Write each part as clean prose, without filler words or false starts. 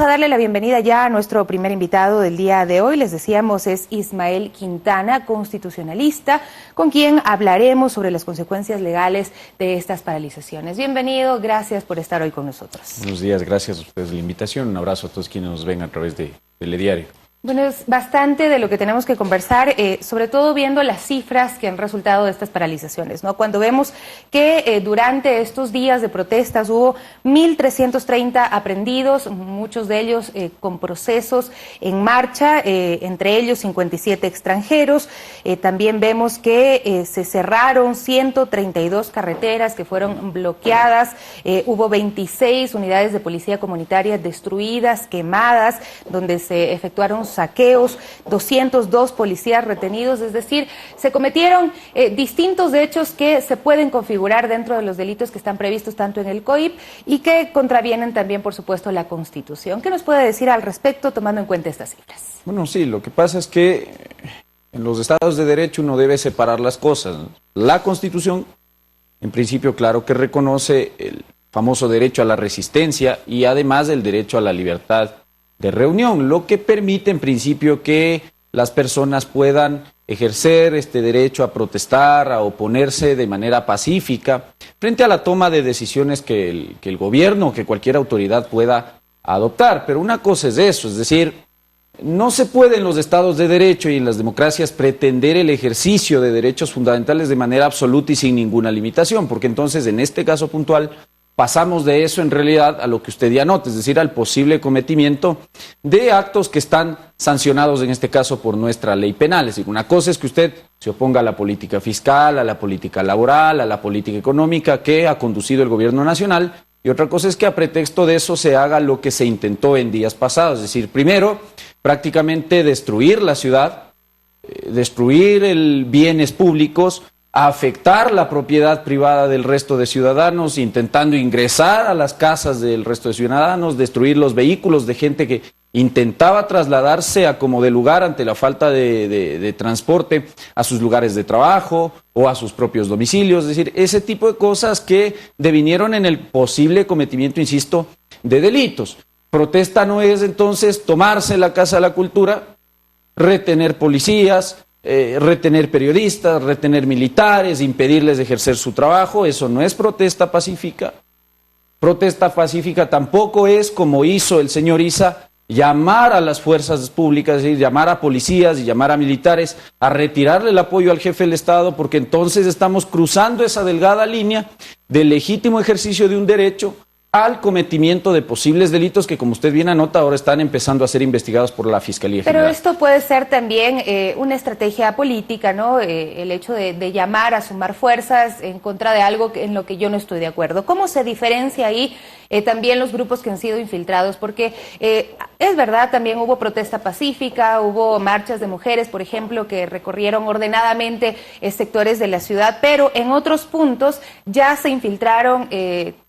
A darle la bienvenida ya a nuestro primer invitado del día de hoy. Les decíamos, es Ismael Quintana, constitucionalista, con quien hablaremos sobre las consecuencias legales de estas paralizaciones. Bienvenido, gracias por estar hoy con nosotros. Buenos días, gracias a ustedes por la invitación. Un abrazo a todos quienes nos ven a través de Telediario. Bueno, es bastante de lo que tenemos que conversar, sobre todo viendo las cifras que han resultado de estas paralizaciones, ¿no? Cuando vemos que durante estos días de protestas hubo 1.330 aprehendidos, muchos de ellos con procesos en marcha, entre ellos 57 extranjeros. También vemos que se cerraron 132 carreteras que fueron bloqueadas, hubo 26 unidades de policía comunitaria destruidas, quemadas, donde se efectuaron saqueos, 202 policías retenidos, es decir, se cometieron distintos hechos que se pueden configurar dentro de los delitos que están previstos tanto en el COIP y que contravienen también, por supuesto, la Constitución. ¿Qué nos puede decir al respecto tomando en cuenta estas cifras? Bueno, sí, lo que pasa es que en los estados de derecho uno debe separar las cosas. La Constitución, en principio, claro que reconoce el famoso derecho a la resistencia y además el derecho a la libertad de reunión, lo que permite en principio que las personas puedan ejercer este derecho a protestar, a oponerse de manera pacífica frente a la toma de decisiones que el gobierno, que cualquier autoridad pueda adoptar. Pero una cosa es eso, es decir, no se puede en los estados de derecho y en las democracias pretender el ejercicio de derechos fundamentales de manera absoluta y sin ninguna limitación, porque entonces en este caso puntual pasamos de eso en realidad a lo que usted ya nota, es decir, al posible cometimiento de actos que están sancionados en este caso por nuestra ley penal. Es decir, una cosa es que usted se oponga a la política fiscal, a la política laboral, a la política económica que ha conducido el gobierno nacional, y otra cosa es que a pretexto de eso se haga lo que se intentó en días pasados, es decir, primero prácticamente destruir la ciudad, destruir bienes públicos, afectar la propiedad privada del resto de ciudadanos, intentando ingresar a las casas del resto de ciudadanos, destruir los vehículos de gente que intentaba trasladarse a como de lugar ante la falta de transporte a sus lugares de trabajo o a sus propios domicilios, es decir, ese tipo de cosas que devinieron en el posible cometimiento, insisto, de delitos. Protesta no es entonces tomarse la Casa de la Cultura, retener policías, retener periodistas, retener militares, impedirles ejercer su trabajo. Eso no es protesta pacífica. Protesta pacífica tampoco es, como hizo el señor Issa, llamar a las fuerzas públicas, es decir, llamar a policías y llamar a militares a retirarle el apoyo al jefe del Estado, porque entonces estamos cruzando esa delgada línea del legítimo ejercicio de un derecho al cometimiento de posibles delitos que, como usted bien anota, ahora están empezando a ser investigados por la Fiscalía General. Pero esto puede ser también una estrategia política, ¿no? El hecho de llamar a sumar fuerzas en contra de algo en lo que yo no estoy de acuerdo. ¿Cómo se diferencia ahí también los grupos que han sido infiltrados? Porque es verdad, también hubo protesta pacífica, hubo marchas de mujeres, por ejemplo, que recorrieron ordenadamente sectores de la ciudad, pero en otros puntos ya se infiltraron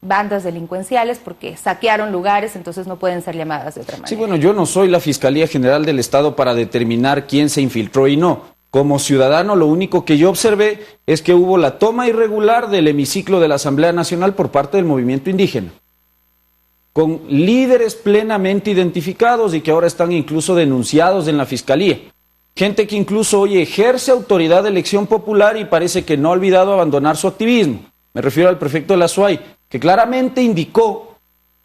bandas delincuenciales porque saquearon lugares, entonces no pueden ser llamadas de otra manera. Sí, bueno, yo no soy la Fiscalía General del Estado para determinar quién se infiltró y no. Como ciudadano, lo único que yo observé es que hubo la toma irregular del hemiciclo de la Asamblea Nacional por parte del movimiento indígena, con líderes plenamente identificados y que ahora están incluso denunciados en la Fiscalía. Gente que incluso hoy ejerce autoridad de elección popular y parece que no ha olvidado abandonar su activismo. Me refiero al prefecto de la SUAY, que claramente indicó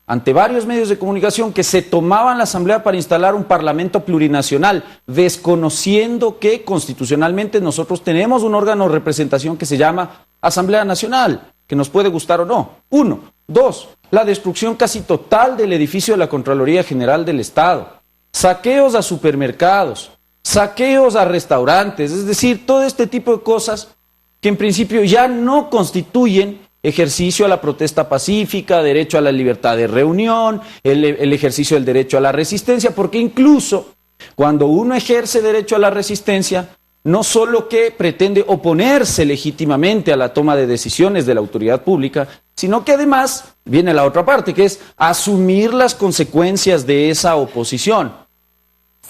ante varios medios de comunicación que se tomaban la Asamblea para instalar un parlamento plurinacional, desconociendo que constitucionalmente nosotros tenemos un órgano de representación que se llama Asamblea Nacional, que nos puede gustar o no. Uno. Dos, la destrucción casi total del edificio de la Contraloría General del Estado, saqueos a supermercados, saqueos a restaurantes, es decir, todo este tipo de cosas que en principio ya no constituyen ejercicio a la protesta pacífica, derecho a la libertad de reunión, el ejercicio del derecho a la resistencia, porque incluso cuando uno ejerce derecho a la resistencia, no solo que pretende oponerse legítimamente a la toma de decisiones de la autoridad pública, sino que además viene la otra parte, que es asumir las consecuencias de esa oposición.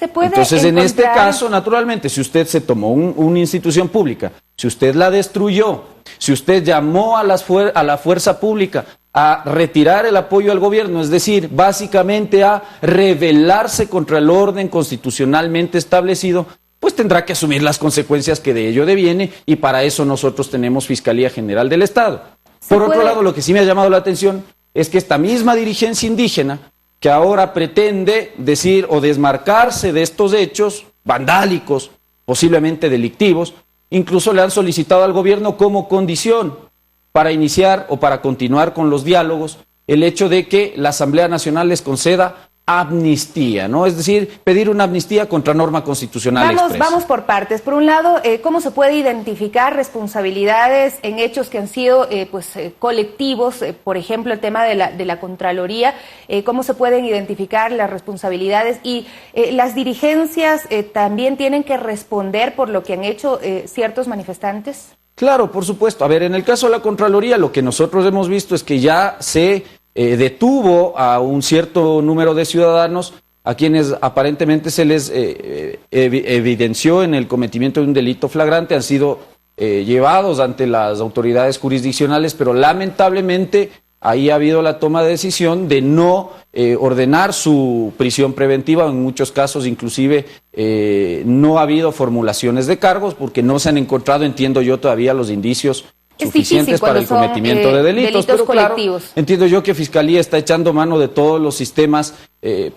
Entonces, en este caso, naturalmente, si usted se tomó una institución pública, si usted la destruyó, si usted llamó a la fuerza pública a retirar el apoyo al gobierno, es decir, básicamente a rebelarse contra el orden constitucionalmente establecido, pues tendrá que asumir las consecuencias que de ello deviene, y para eso nosotros tenemos Fiscalía General del Estado. Por otro lado, lo que sí me ha llamado la atención es que esta misma dirigencia indígena, que ahora pretende decir o desmarcarse de estos hechos vandálicos, posiblemente delictivos, incluso le han solicitado al gobierno como condición para iniciar o para continuar con los diálogos el hecho de que la Asamblea Nacional les conceda amnistía, ¿no? Es decir, pedir una amnistía contra norma constitucional expresa. Vamos por partes. Por un lado, ¿cómo se puede identificar responsabilidades en hechos que han sido colectivos? Por ejemplo, el tema de la Contraloría. ¿Cómo se pueden identificar las responsabilidades? Y las dirigencias también tienen que responder por lo que han hecho ciertos manifestantes. Claro, por supuesto. A ver, en el caso de la Contraloría, lo que nosotros hemos visto es que ya se detuvo a un cierto número de ciudadanos a quienes aparentemente se les evidenció en el cometimiento de un delito flagrante, han sido llevados ante las autoridades jurisdiccionales, pero lamentablemente ahí ha habido la toma de decisión de no ordenar su prisión preventiva, en muchos casos inclusive no ha habido formulaciones de cargos porque no se han encontrado, entiendo yo, todavía los indicios suficientes para el cometimiento de delitos, pero claro, entiendo yo que Fiscalía está echando mano de todos los sistemas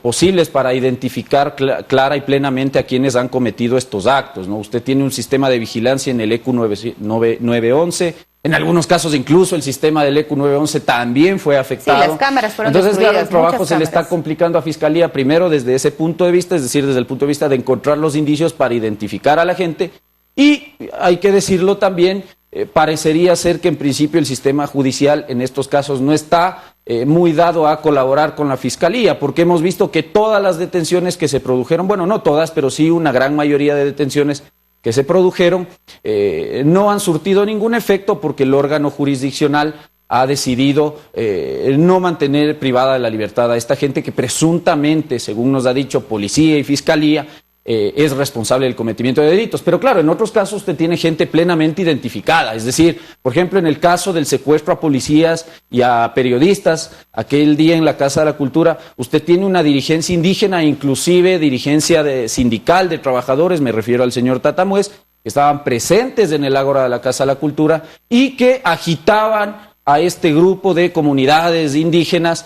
posibles para identificar clara y plenamente a quienes han cometido estos actos, ¿no? Usted tiene un sistema de vigilancia en el ECU 911, en algunos casos incluso el sistema del ECU 911 también fue afectado. Sí, las cámaras fueron Entonces, claro, el trabajo se le está complicando a Fiscalía, primero desde ese punto de vista, es decir, desde el punto de vista de encontrar los indicios para identificar a la gente, y hay que decirlo también, parecería ser que en principio el sistema judicial en estos casos no está muy dado a colaborar con la Fiscalía, porque hemos visto que todas las detenciones que se produjeron, bueno, no todas, pero sí una gran mayoría de detenciones que se produjeron, no han surtido ningún efecto porque el órgano jurisdiccional ha decidido no mantener privada de la libertad a esta gente que presuntamente, según nos ha dicho Policía y Fiscalía, es responsable del cometimiento de delitos. Pero claro, en otros casos usted tiene gente plenamente identificada, es decir, por ejemplo, en el caso del secuestro a policías y a periodistas, aquel día en la Casa de la Cultura, usted tiene una dirigencia indígena, inclusive dirigencia sindical de trabajadores, me refiero al señor Tatamuez, que estaban presentes en el ágora de la Casa de la Cultura y que agitaban a este grupo de comunidades indígenas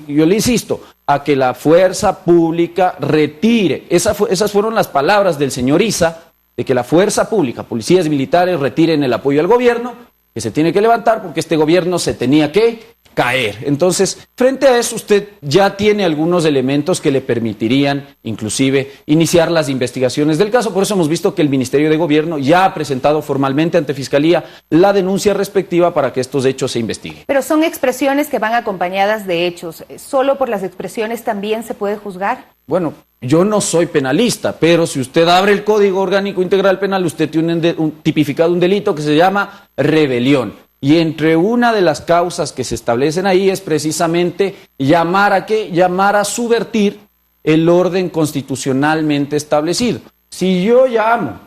yo le insisto, a que la fuerza pública retire, esas fueron las palabras del señor Issa, de que la fuerza pública, policías militares, retiren el apoyo al gobierno, que se tiene que levantar porque este gobierno se tenía que caer. Entonces, frente a eso, usted ya tiene algunos elementos que le permitirían, inclusive, iniciar las investigaciones del caso. Por eso hemos visto que el Ministerio de Gobierno ya ha presentado formalmente ante Fiscalía la denuncia respectiva para que estos hechos se investiguen. Pero son expresiones que van acompañadas de hechos. ¿Solo por las expresiones también se puede juzgar? Bueno, yo no soy penalista, pero si usted abre el Código Orgánico Integral Penal, usted tiene tipificado un delito que se llama rebelión. Y entre una de las causas que se establecen ahí es precisamente llamar a ¿qué? Llamar a subvertir el orden constitucionalmente establecido. Si yo llamo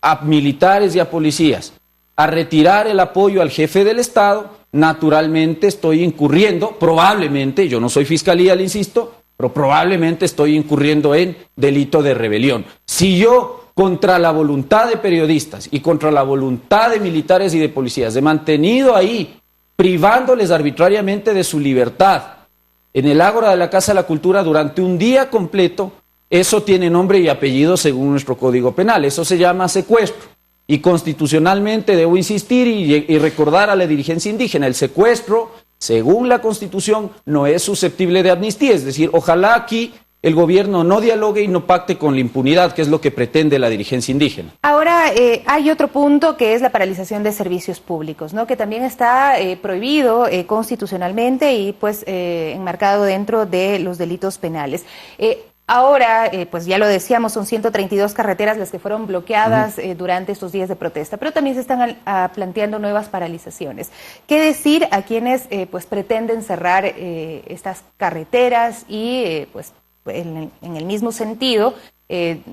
a militares y a policías a retirar el apoyo al jefe del Estado, naturalmente estoy incurriendo, probablemente, yo no soy Fiscalía, le insisto, pero probablemente estoy incurriendo en delito de rebelión. Si yo, contra la voluntad de periodistas y contra la voluntad de militares y de policías, he mantenido ahí, privándoles arbitrariamente de su libertad, en el ágora de la Casa de la Cultura durante un día completo, eso tiene nombre y apellido según nuestro Código Penal, eso se llama secuestro. Y constitucionalmente debo insistir y recordar a la dirigencia indígena, el secuestro, según la Constitución, no es susceptible de amnistía, es decir, ojalá aquí el gobierno no dialogue y no pacte con la impunidad, que es lo que pretende la dirigencia indígena. Ahora, hay otro punto que es la paralización de servicios públicos, ¿no? Que también está prohibido constitucionalmente y pues enmarcado dentro de los delitos penales. Ahora, pues ya lo decíamos, son 132 carreteras las que fueron bloqueadas durante estos días de protesta, pero también se están planteando nuevas paralizaciones. ¿Qué decir a quienes pues pretenden cerrar estas carreteras y pues en el mismo sentido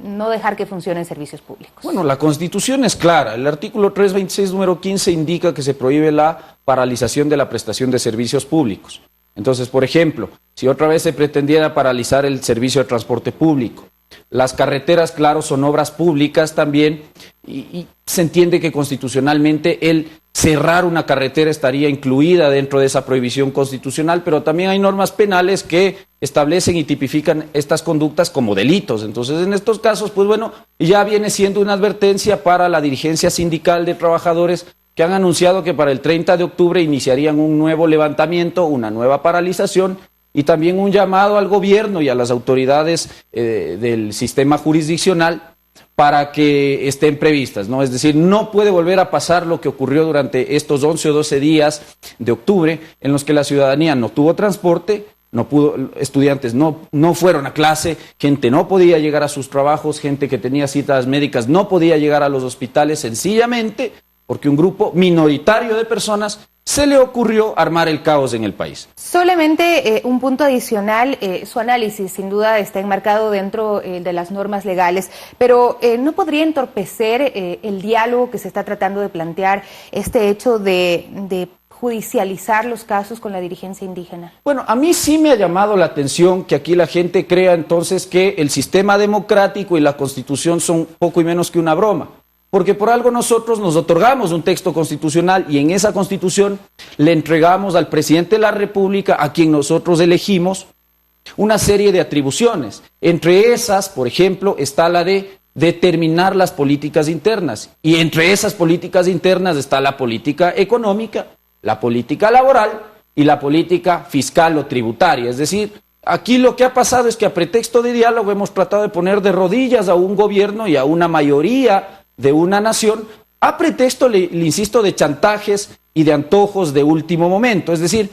no dejar que funcionen servicios públicos? Bueno, la Constitución es clara. El artículo 326, número 15, indica que se prohíbe la paralización de la prestación de servicios públicos. Entonces, por ejemplo, si otra vez se pretendiera paralizar el servicio de transporte público, las carreteras, claro, son obras públicas también, y se entiende que constitucionalmente el cerrar una carretera estaría incluida dentro de esa prohibición constitucional, pero también hay normas penales que establecen y tipifican estas conductas como delitos. Entonces, en estos casos, pues bueno, ya viene siendo una advertencia para la dirigencia sindical de trabajadores que han anunciado que para el 30 de octubre iniciarían un nuevo levantamiento, una nueva paralización, y también un llamado al gobierno y a las autoridades del sistema jurisdiccional para que estén previstas, ¿no? Es decir, no puede volver a pasar lo que ocurrió durante estos 11 o 12 días de octubre, en los que la ciudadanía no tuvo transporte, estudiantes no fueron a clase, gente no podía llegar a sus trabajos, gente que tenía citas médicas no podía llegar a los hospitales, sencillamente porque un grupo minoritario de personas se le ocurrió armar el caos en el país. Solamente un punto adicional, su análisis sin duda está enmarcado dentro de las normas legales, pero ¿no podría entorpecer el diálogo que se está tratando de plantear este hecho de judicializar los casos con la dirigencia indígena? Bueno, a mí sí me ha llamado la atención que aquí la gente crea entonces que el sistema democrático y la Constitución son poco y menos que una broma. Porque por algo nosotros nos otorgamos un texto constitucional y en esa Constitución le entregamos al presidente de la República, a quien nosotros elegimos, una serie de atribuciones. Entre esas, por ejemplo, está la de determinar las políticas internas. Y entre esas políticas internas está la política económica, la política laboral y la política fiscal o tributaria. Es decir, aquí lo que ha pasado es que a pretexto de diálogo hemos tratado de poner de rodillas a un gobierno y a una mayoría de una nación, a pretexto, le insisto, de chantajes y de antojos de último momento. Es decir,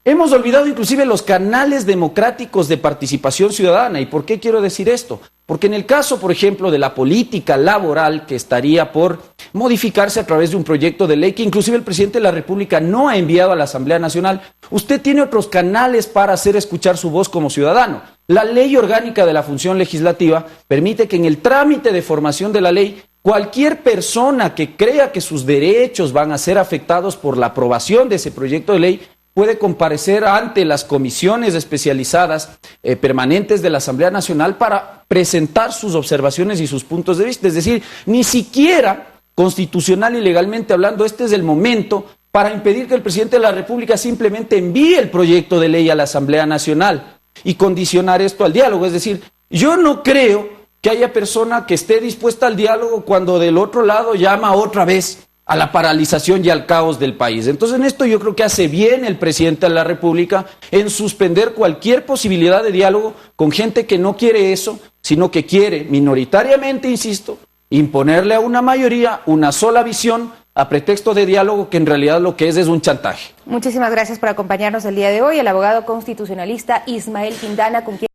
hemos olvidado inclusive los canales democráticos de participación ciudadana. ¿Y por qué quiero decir esto? Porque en el caso, por ejemplo, de la política laboral, que estaría por modificarse a través de un proyecto de ley que inclusive el presidente de la República no ha enviado a la Asamblea Nacional, usted tiene otros canales para hacer escuchar su voz como ciudadano. La Ley Orgánica de la Función Legislativa permite que en el trámite de formación de la ley, cualquier persona que crea que sus derechos van a ser afectados por la aprobación de ese proyecto de ley puede comparecer ante las comisiones especializadas permanentes de la Asamblea Nacional para presentar sus observaciones y sus puntos de vista. Es decir, ni siquiera constitucional y legalmente hablando, este es el momento para impedir que el presidente de la República simplemente envíe el proyecto de ley a la Asamblea Nacional y condicionar esto al diálogo. Es decir, yo no creo que haya persona que esté dispuesta al diálogo cuando del otro lado llama otra vez a la paralización y al caos del país. Entonces en esto yo creo que hace bien el presidente de la República en suspender cualquier posibilidad de diálogo con gente que no quiere eso, sino que quiere minoritariamente, insisto, imponerle a una mayoría una sola visión a pretexto de diálogo que en realidad lo que es un chantaje. Muchísimas gracias por acompañarnos el día de hoy, el abogado constitucionalista Ismael Quintana, con quien